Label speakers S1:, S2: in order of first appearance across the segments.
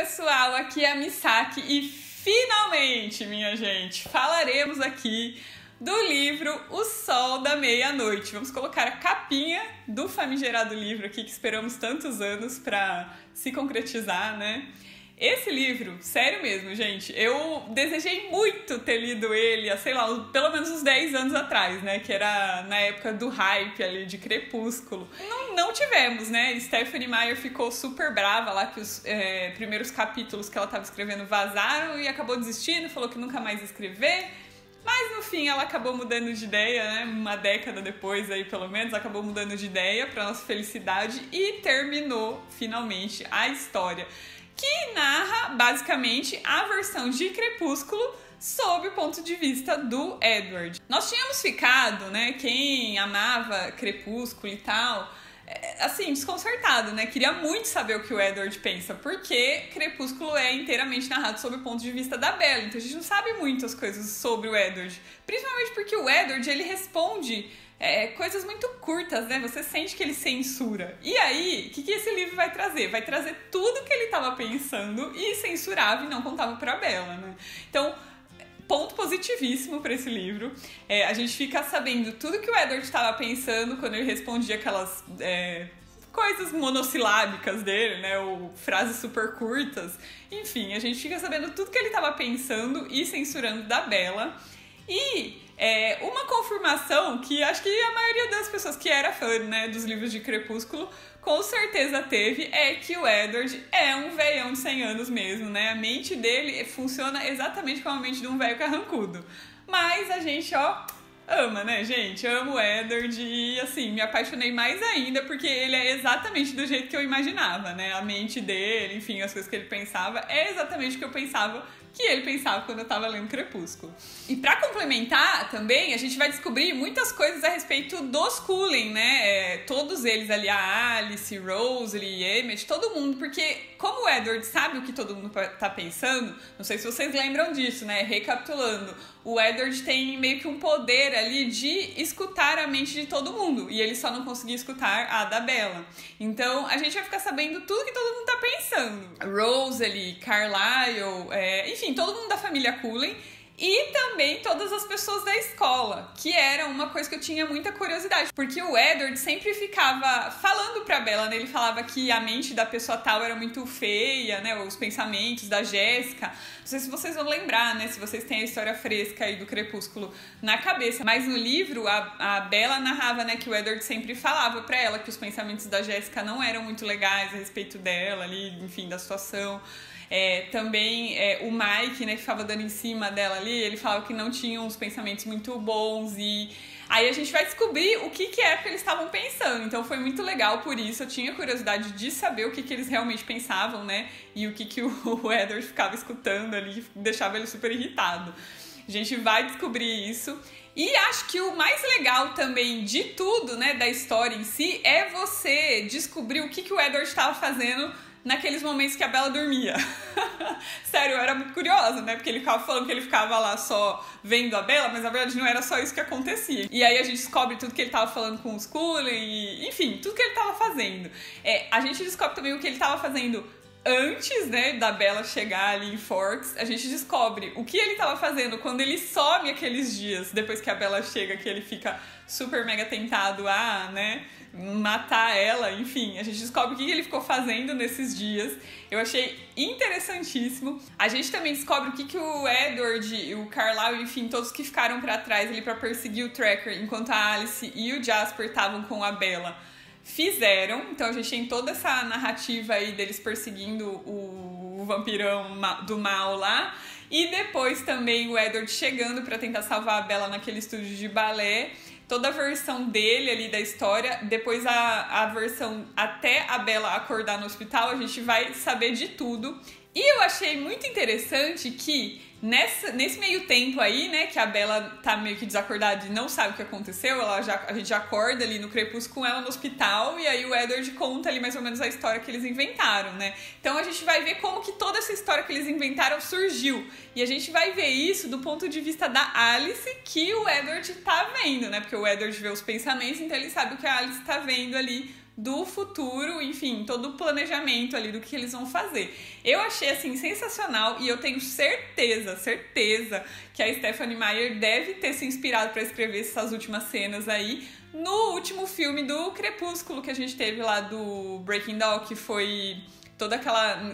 S1: pessoal, aqui é a Misaki e finalmente, minha gente, falaremos aqui do livro O Sol da Meia-Noite. Vamos colocar a capinha do famigerado livro aqui que esperamos tantos anos para se concretizar, né? Esse livro, sério mesmo, gente, eu desejei muito ter lido ele há, sei lá, pelo menos uns 10 anos atrás, né? Que era na época do hype ali de Crepúsculo. Não tivemos, né? Stephenie Meyer ficou super brava lá que os primeiros capítulos que ela estava escrevendo vazaram e acabou desistindo, falou que nunca mais ia escrever. Mas no fim ela acabou mudando de ideia, né? Uma década depois aí pelo menos, acabou mudando de ideia para nossa felicidade e terminou finalmente a história, que narra basicamente a versão de Crepúsculo sob o ponto de vista do Edward. Nós tínhamos ficado, né, quem amava Crepúsculo e tal, assim, desconcertado, né? Queria muito saber o que o Edward pensa, porque Crepúsculo é inteiramente narrado sob o ponto de vista da Bella, então a gente não sabe muitas coisas sobre o Edward, principalmente porque o Edward, ele responde coisas muito curtas, né? Você sente que ele censura. E aí, o que esse livro vai trazer? Vai trazer tudo que ele estava pensando e censurava e não contava pra Bella, né? Então, ponto positivíssimo para esse livro. A gente fica sabendo tudo que o Edward estava pensando quando ele respondia aquelas coisas monossilábicas dele, né? Ou frases super curtas. Enfim, a gente fica sabendo tudo que ele estava pensando e censurando da Bella. E uma confirmação que acho que a maioria das pessoas que era fã, né, dos livros de Crepúsculo com certeza teve, é que o Edward é um velhão de 100 anos mesmo, né? A mente dele funciona exatamente como a mente de um velho carrancudo. Mas a gente, ama, né, gente? Amo o Edward e, assim, me apaixonei mais ainda porque ele é exatamente do jeito que eu imaginava, né? A mente dele, enfim, as coisas que ele pensava é exatamente o que eu pensava que ele pensava quando eu tava lendo Crepúsculo. E pra complementar também, a gente vai descobrir muitas coisas a respeito dos Cullen, né? Todos eles ali, a Alice, Rose, Emmett, todo mundo, porque como o Edward sabe o que todo mundo tá pensando, não sei se vocês lembram disso, né? Recapitulando, o Edward tem meio que um poder ali de escutar a mente de todo mundo, e ele só não conseguia escutar a da Bella. Então, a gente vai ficar sabendo tudo que todo mundo tá pensando. Rose ali, Carlisle, enfim, todo mundo da família Cullen e também todas as pessoas da escola, que era uma coisa que eu tinha muita curiosidade, porque o Edward sempre ficava falando pra Bella, né? Ele falava que a mente da pessoa tal era muito feia, né? Os pensamentos da Jéssica. Não sei se vocês vão lembrar, né? Se vocês têm a história fresca aí do Crepúsculo na cabeça, mas no livro a Bella narrava, né, que o Edward sempre falava pra ela que os pensamentos da Jéssica não eram muito legais a respeito dela ali, enfim, da situação. Também o Mike, né, que ficava dando em cima dela ali, ele falava que não tinha uns pensamentos muito bons e aí a gente vai descobrir o que é que eles estavam pensando. Então foi muito legal por isso, eu tinha curiosidade de saber o que eles realmente pensavam, né, e o que o Edward ficava escutando ali, deixava ele super irritado. A gente vai descobrir isso. E acho que o mais legal também de tudo, né, da história em si, é você descobrir o que o Edward estava fazendo naqueles momentos que a Bella dormia. Sério, eu era muito curiosa, né? Porque ele ficava falando que ele ficava lá só vendo a Bella, mas na verdade não era só isso que acontecia. E aí a gente descobre tudo que ele tava falando com os Cullen, e, enfim, tudo que ele tava fazendo. A gente descobre também o que ele tava fazendo antes, né, da Bella chegar ali em Forks. A gente descobre o que ele tava fazendo quando ele some aqueles dias, depois que a Bella chega, que ele fica super mega tentado a, né, matar ela, enfim, a gente descobre o que ele ficou fazendo nesses dias. Eu achei interessantíssimo. A gente também descobre o que o Edward, o Carlisle, enfim, todos que ficaram pra trás ali pra perseguir o Tracker, enquanto a Alice e o Jasper estavam com a Bella, fizeram. Então a gente tem toda essa narrativa aí deles perseguindo o vampirão do mal lá. E depois também o Edward chegando pra tentar salvar a Bella naquele estúdio de balé. Toda a versão dele ali da história, depois a versão até a Bella acordar no hospital, a gente vai saber de tudo. E eu achei muito interessante que nesse meio tempo aí, né, que a Bella tá meio que desacordada e não sabe o que aconteceu, a gente já acorda ali no Crepúsculo com ela no hospital, e aí o Edward conta ali mais ou menos a história que eles inventaram, né? Então a gente vai ver como que toda essa história que eles inventaram surgiu. E a gente vai ver isso do ponto de vista da Alice, que o Edward tá vendo, né? Porque o Edward vê os pensamentos, então ele sabe o que a Alice tá vendo ali do futuro, enfim, todo o planejamento ali do que eles vão fazer. Eu achei, assim, sensacional e eu tenho certeza que a Stephenie Meyer deve ter se inspirado para escrever essas últimas cenas aí no último filme do Crepúsculo que a gente teve lá do Breaking Dawn, que foi toda aquela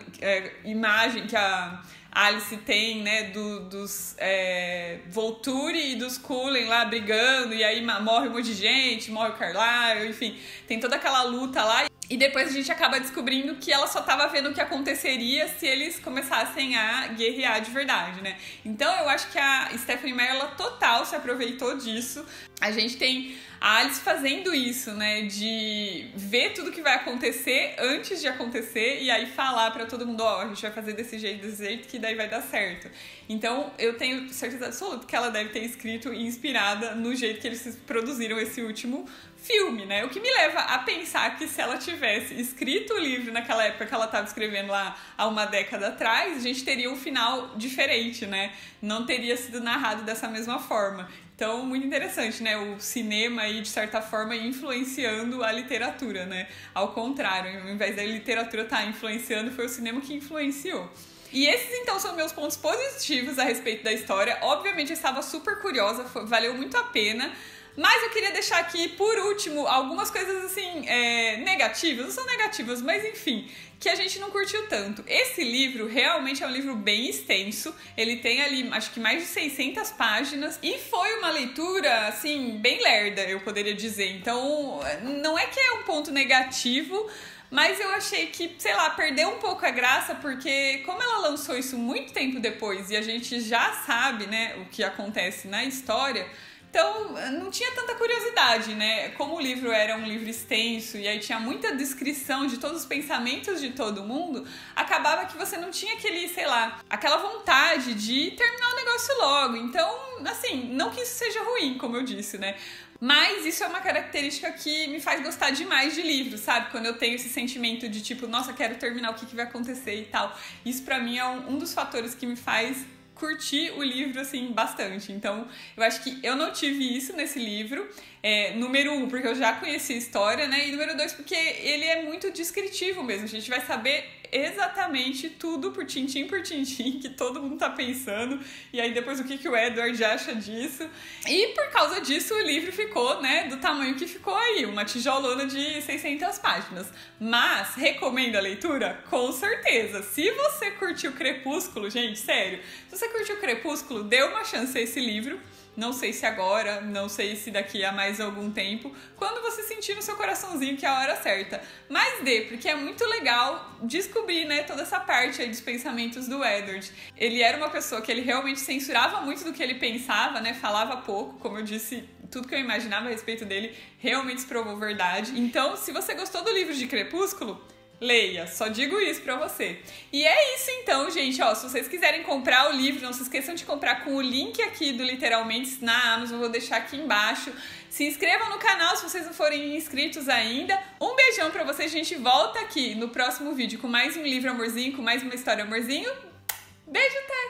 S1: imagem que a Alice tem, né, dos Volturi e dos Cullen lá brigando, e aí morre um monte de gente, morre o Carlyle, enfim, tem toda aquela luta lá. E depois a gente acaba descobrindo que ela só tava vendo o que aconteceria se eles começassem a guerrear de verdade, né? Então eu acho que a Stephenie Meyer, ela total se aproveitou disso. A gente tem a Alice fazendo isso, né? De ver tudo que vai acontecer antes de acontecer e aí falar pra todo mundo, ó, a gente vai fazer desse jeito que daí vai dar certo. Então eu tenho certeza absoluta que ela deve ter escrito e inspirada no jeito que eles produziram esse último filme, né? O que me leva a pensar que se ela tivesse escrito o livro naquela época que ela estava escrevendo lá há uma década atrás, a gente teria um final diferente, né? Não teria sido narrado dessa mesma forma. Então, muito interessante, né? O cinema aí, de certa forma, influenciando a literatura, né? Ao contrário, ao invés da literatura estar influenciando, foi o cinema que influenciou. E esses, então, são meus pontos positivos a respeito da história. Obviamente, eu estava super curiosa, valeu muito a pena. Mas eu queria deixar aqui, por último, algumas coisas, assim, negativas. Não são negativas, mas enfim, que a gente não curtiu tanto. Esse livro realmente é um livro bem extenso. Ele tem ali, acho que mais de 600 páginas. E foi uma leitura, assim, bem lerda, eu poderia dizer. Então, não é que é um ponto negativo, mas eu achei que, sei lá, perdeu um pouco a graça, porque como ela lançou isso muito tempo depois e a gente já sabe, né, o que acontece na história, então não tinha tanta curiosidade, né? Como o livro era um livro extenso e aí tinha muita descrição de todos os pensamentos de todo mundo, acabava que você não tinha aquele, sei lá, aquela vontade de terminar o negócio logo. Então, assim, não que isso seja ruim, como eu disse, né? Mas isso é uma característica que me faz gostar demais de livros, sabe? Quando eu tenho esse sentimento de tipo, nossa, quero terminar, o que vai acontecer e tal. Isso pra mim é um dos fatores que me faz curtir o livro, assim, bastante. Então, eu acho que eu não tive isso nesse livro. Número 1, porque eu já conheci a história, né? E número 2, porque ele é muito descritivo mesmo. A gente vai saber exatamente tudo por tintim, que todo mundo tá pensando. E aí depois o que o Edward acha disso. E por causa disso o livro ficou, né, do tamanho que ficou aí. Uma tijolona de 600 páginas. Mas, recomendo a leitura? Com certeza. Se você curtiu Crepúsculo, gente, sério. Se você curtiu Crepúsculo, dê uma chance a esse livro. Não sei se agora, não sei se daqui a mais algum tempo, quando você sentir no seu coraçãozinho que é a hora certa. Mas dê, porque é muito legal descobrir, né, toda essa parte aí dos pensamentos do Edward. Ele era uma pessoa que ele realmente censurava muito do que ele pensava, né, falava pouco, como eu disse, tudo que eu imaginava a respeito dele realmente se provou verdade. Então, se você gostou do livro de Crepúsculo, leia, só digo isso pra você. E é isso então, gente, ó, se vocês quiserem comprar o livro, não se esqueçam de comprar com o link aqui do Literalmente na Amazon, eu vou deixar aqui embaixo. Se inscrevam no canal se vocês não forem inscritos ainda. Um beijão pra vocês, a gente volta aqui no próximo vídeo com mais um livro amorzinho, com mais uma história amorzinho. Beijo, Té!